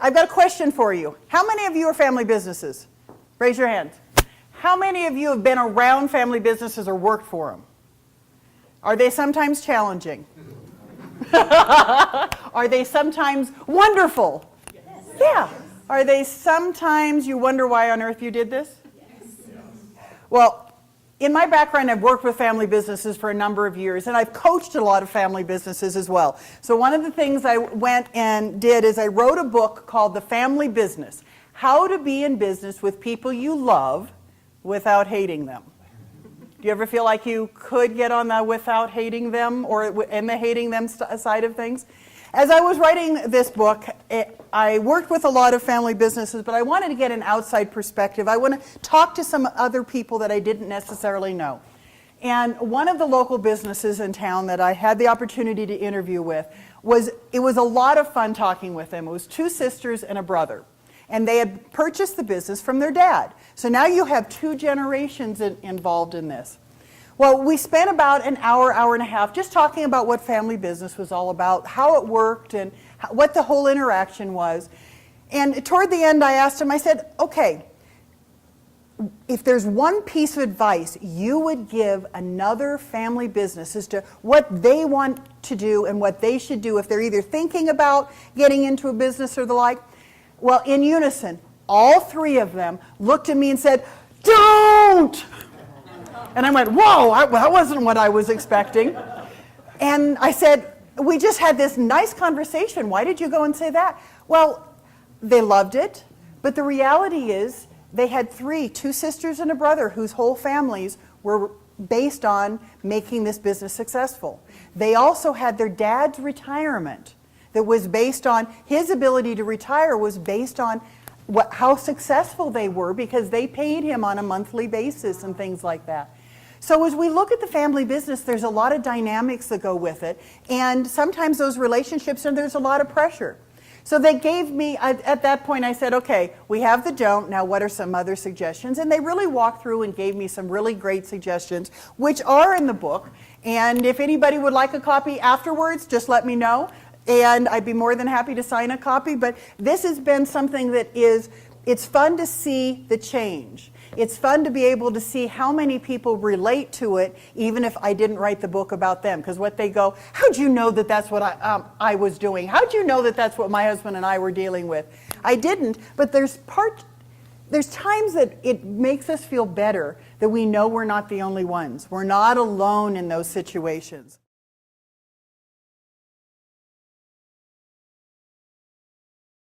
I've got a question for you. How many of you are family businesses? Raise your hand. How many of you have been around family businesses or worked for them? Are they sometimes challenging? Are they sometimes wonderful? Yes. Yeah. Are they sometimes you wonder why on earth you did this? Yes. Well, in my background, I've worked with family businesses for a number of years, and I've coached a lot of family businesses as well. So one of the things I went and did is I wrote a book called The Family Business: How to Be in Business with People You Love Without Hating Them. Do you ever feel like you could get on the without hating them or in the hating them side of things? As I was writing this book, I worked with a lot of family businesses, but I wanted to get an outside perspective. I want to talk to some other people that I didn't necessarily know. And one of the local businesses in town that I had the opportunity to interview with was a lot of fun talking with them. It was two sisters and a brother. And they had purchased the business from their dad. So now you have two generations involved in this. Well, we spent about an hour, hour and a half just talking about what family business was all about, how it worked, and what the whole interaction was. And toward the end, I asked him, I said, okay, if there's one piece of advice you would give another family business as to what they want to do and what they should do if they're either thinking about getting into a business or the like, well, in unison, all three of them looked at me and said, "Don't!" And I went, whoa, that wasn't what I was expecting. And I said, we just had this nice conversation. Why did you go and say that? Well, they loved it, but the reality is they had two sisters and a brother whose whole families were based on making this business successful. They also had their dad's retirement that was based on, his ability to retire was based on how successful they were because they paid him on a monthly basis and things like that. So as we look at the family business, there's a lot of dynamics that go with it, and sometimes those relationships, and there's a lot of pressure. So they gave me, at that point I said, okay, we have the don't, now what are some other suggestions? And they really walked through and gave me some really great suggestions, which are in the book, and if anybody would like a copy afterwards, just let me know, and I'd be more than happy to sign a copy. But this has been something that it's fun to see the change. It's fun to be able to see how many people relate to it, even if I didn't write the book about them. Because what they go, how'd you know that that's what I was doing? How'd you know that that's what my husband and I were dealing with? I didn't, but there's times that it makes us feel better that we know we're not the only ones. We're not alone in those situations.